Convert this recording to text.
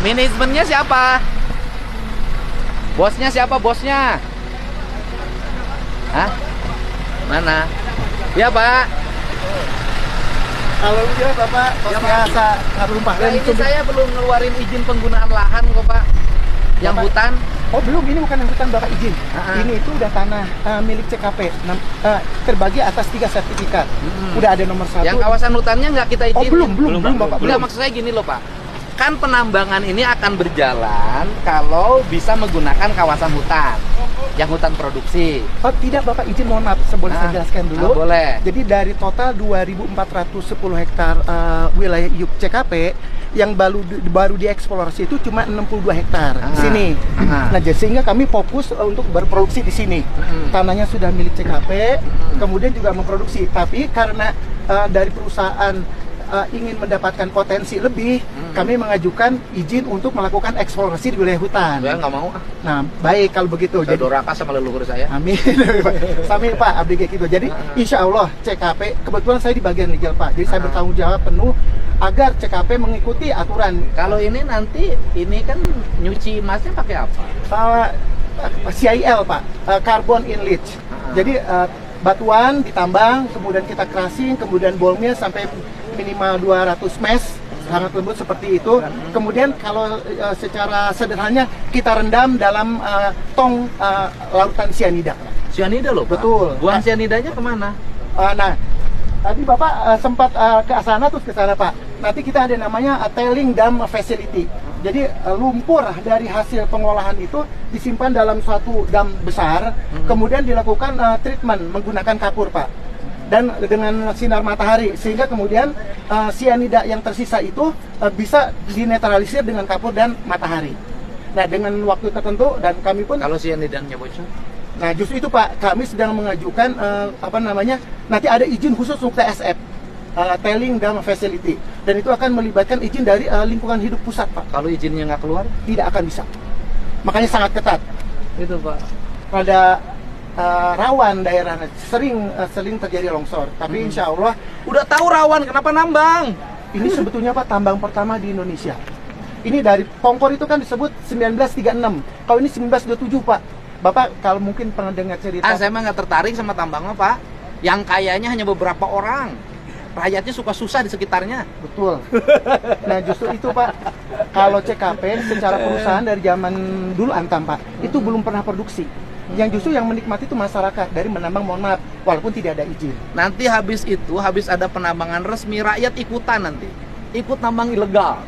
Manajemennya siapa? Bosnya siapa bosnya? Hah? Mana? Ya Pak. Kalau dia Bapak Ya, biasa ngarumpah Nah, ini saya belum ngeluarin izin penggunaan lahan kok Pak. Yang Bapak- hutan. Oh belum, ini bukan yang hutan Bapak izin. Ini itu udah tanah milik CKP, terbagi atas 3 sertifikat. Udah ada nomor 1. Yang kawasan hutannya nggak kita izin. Oh belum Bapak. Enggak, maksud saya gini loh Pak. Kan penambangan ini akan berjalan kalau bisa menggunakan kawasan hutan. Yang hutan produksi. Oh tidak Bapak, izin mohon maaf, boleh saya jelaskan dulu. Boleh. Jadi dari total 2.410 hektar wilayah IUP CKP yang baru dieksplorasi itu cuma 62 hektar di sini. Nah, sehingga kami fokus untuk berproduksi di sini. Tanahnya sudah milik CKP, kemudian juga memproduksi. Tapi karena dari perusahaan ingin mendapatkan potensi lebih, kami mengajukan izin untuk melakukan eksplorasi di wilayah hutan. Saya nggak mau. Nah, baik kalau begitu. Saya Jadi doraka sama leluhur saya. amin. Amin Pak, abdi kayak gitu. Jadi insya Allah CKP, kebetulan saya di bagian legal Pak, jadi saya bertanggung jawab penuh agar CKP mengikuti aturan. Kalau ini nanti, ini kan nyuci emasnya pakai apa? CIL Pak, carbon in leach. Jadi batuan ditambang, kemudian kita crushing, kemudian bolnya sampai minimal 200 mesh, sangat lembut seperti itu. Kemudian kalau secara sederhananya kita rendam dalam tong lautan sianida. Sianida loh Pak. Betul. Buang sianidanya kemana? Nah, tadi Bapak sempat ke sana terus ke sana Pak. Nanti kita ada namanya tailing dam facility. Jadi lumpur dari hasil pengolahan itu disimpan dalam suatu dam besar, kemudian dilakukan treatment menggunakan kapur Pak. Dan dengan sinar matahari, sehingga kemudian sianida yang tersisa itu bisa dinetralisir dengan kapur dan matahari. Nah, dengan waktu tertentu, dan kami pun Kalau sianidanya bocor? nah justru itu Pak, kami sedang mengajukan nanti ada izin khusus untuk TSF, tailing dam facility, dan itu akan melibatkan izin dari lingkungan hidup pusat Pak. Kalau izinnya nggak keluar? Tidak akan bisa, makanya sangat ketat. Itu Pak. Pada rawan daerah, sering terjadi longsor, tapi insya Allah Udah tahu rawan, kenapa nambang? ini sebetulnya Pak tambang pertama di Indonesia. Ini dari Pongkor itu kan disebut 1936, kalau ini 1927 Pak. Bapak kalau mungkin pernah dengar cerita. Saya mah nggak tertarik sama tambangnya Pak. Yang kayanya hanya beberapa orang. Rakyatnya suka susah di sekitarnya. Betul. Nah justru itu Pak, kalau CKP secara perusahaan dari zaman dulu Antam Pak, itu belum pernah produksi. Yang justru yang menikmati itu masyarakat dari menambang, mohon maaf, walaupun tidak ada izin. Nanti habis itu, habis ada penambangan resmi, rakyat ikutan nanti. Ikut nambang ilegal.